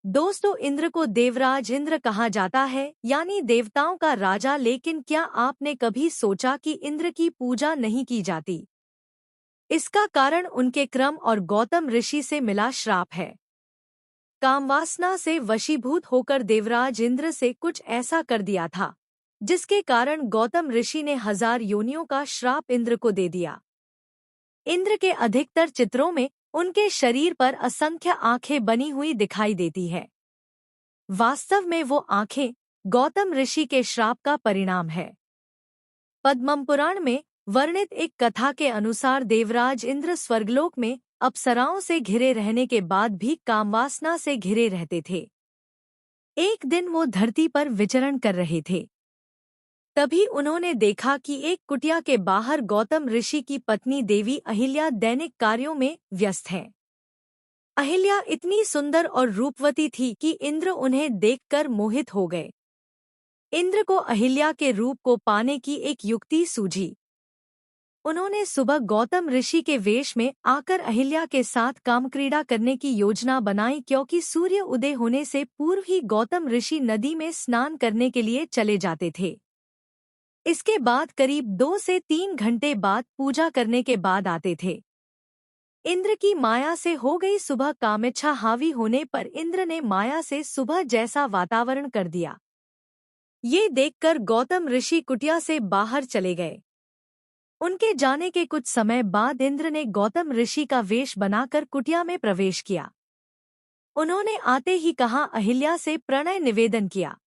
दोस्तों, इंद्र को देवराज इंद्र कहा जाता है, यानी देवताओं का राजा। लेकिन क्या आपने कभी सोचा कि इंद्र की पूजा नहीं की जाती? इसका कारण उनके क्रम और गौतम ऋषि से मिला श्राप है। कामवासना से वशीभूत होकर देवराज इंद्र से कुछ ऐसा कर दिया था, जिसके कारण गौतम ऋषि ने 1000 योनियों का श्राप इंद्र को दे दिया। इंद्र के अधिकतर चित्रों में उनके शरीर पर असंख्य आंखें बनी हुई दिखाई देती है। वास्तव में वो आंखें गौतम ऋषि के श्राप का परिणाम है। पद्मम पुराण में वर्णित एक कथा के अनुसार देवराज इंद्र स्वर्गलोक में अप्सराओं से घिरे रहने के बाद भी कामवासना से घिरे रहते थे। एक दिन वो धरती पर विचरण कर रहे थे। तभी उन्होंने देखा कि एक कुटिया के बाहर गौतम ऋषि की पत्नी देवी अहिल्या दैनिक कार्यों में व्यस्त है। अहिल्या इतनी सुंदर और रूपवती थी कि इंद्र उन्हें देखकर मोहित हो गए। इंद्र को अहिल्या के रूप को पाने की एक युक्ति सूझी। उन्होंने सुबह गौतम ऋषि के वेश में आकर अहिल्या के साथ कामक्रीड़ा करने की योजना बनाई, क्योंकि सूर्य उदय होने से पूर्व ही गौतम ऋषि नदी में स्नान करने के लिए चले जाते थे। इसके बाद करीब 2 से 3 घंटे बाद पूजा करने के बाद आते थे। इंद्र की माया से हो गई सुबह कामेच्छा हावी होने पर इंद्र ने माया से सुबह जैसा वातावरण कर दिया। ये देखकर गौतम ऋषि कुटिया से बाहर चले गए। उनके जाने के कुछ समय बाद इंद्र ने गौतम ऋषि का वेश बनाकर कुटिया में प्रवेश किया। उन्होंने आते ही कहा अहिल्या से प्रणय निवेदन किया।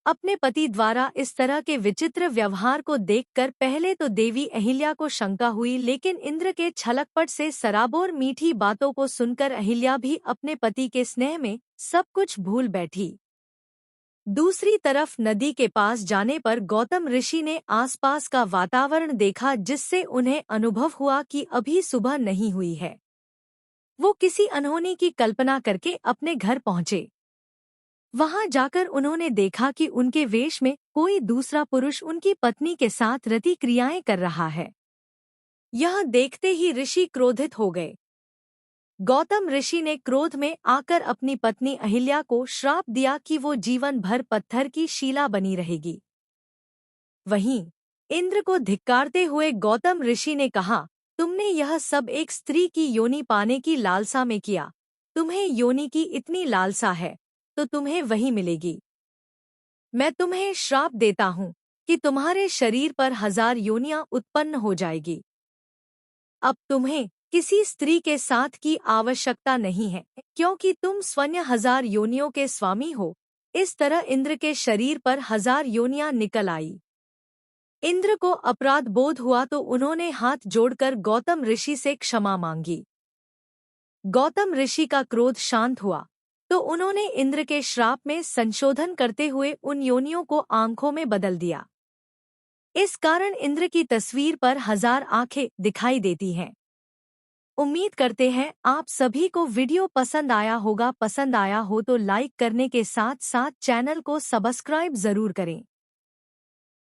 अपने पति द्वारा इस तरह के विचित्र व्यवहार को देखकर पहले तो देवी अहिल्या को शंका हुई, लेकिन इंद्र के छलकपट से सराबोर मीठी बातों को सुनकर अहिल्या भी अपने पति के स्नेह में सब कुछ भूल बैठी। दूसरी तरफ नदी के पास जाने पर गौतम ऋषि ने आसपास का वातावरण देखा, जिससे उन्हें अनुभव हुआ कि अभी सुबह नहीं हुई है। वो किसी अनहोनी की कल्पना करके अपने घर पहुंचे। वहां जाकर उन्होंने देखा कि उनके वेश में कोई दूसरा पुरुष उनकी पत्नी के साथ रति क्रियाएं कर रहा है। यह देखते ही ऋषि क्रोधित हो गए। गौतम ऋषि ने क्रोध में आकर अपनी पत्नी अहिल्या को श्राप दिया कि वो जीवन भर पत्थर की शिला बनी रहेगी। वहीं इंद्र को धिक्कारते हुए गौतम ऋषि ने कहा, तुमने यह सब एक स्त्री की योनि पाने की लालसा में किया। तुम्हें योनि की इतनी लालसा है तो तुम्हें वही मिलेगी। मैं तुम्हें श्राप देता हूँ कि तुम्हारे शरीर पर 1000 योनियां उत्पन्न हो जाएगी। अब तुम्हें किसी स्त्री के साथ की आवश्यकता नहीं है, क्योंकि तुम स्वयं 1000 योनियों के स्वामी हो। इस तरह इंद्र के शरीर पर 1000 योनियां निकल आई। इंद्र को अपराध बोध हुआ तो उन्होंने हाथ जोड़कर गौतम ऋषि से क्षमा मांगी। गौतम ऋषि का क्रोध शांत हुआ तो उन्होंने इंद्र के श्राप में संशोधन करते हुए उन योनियों को आंखों में बदल दिया। इस कारण इंद्र की तस्वीर पर 1000 आंखें दिखाई देती हैं। उम्मीद करते हैं आप सभी को वीडियो पसंद आया होगा। पसंद आया हो तो लाइक करने के साथ साथ चैनल को सब्सक्राइब जरूर करें।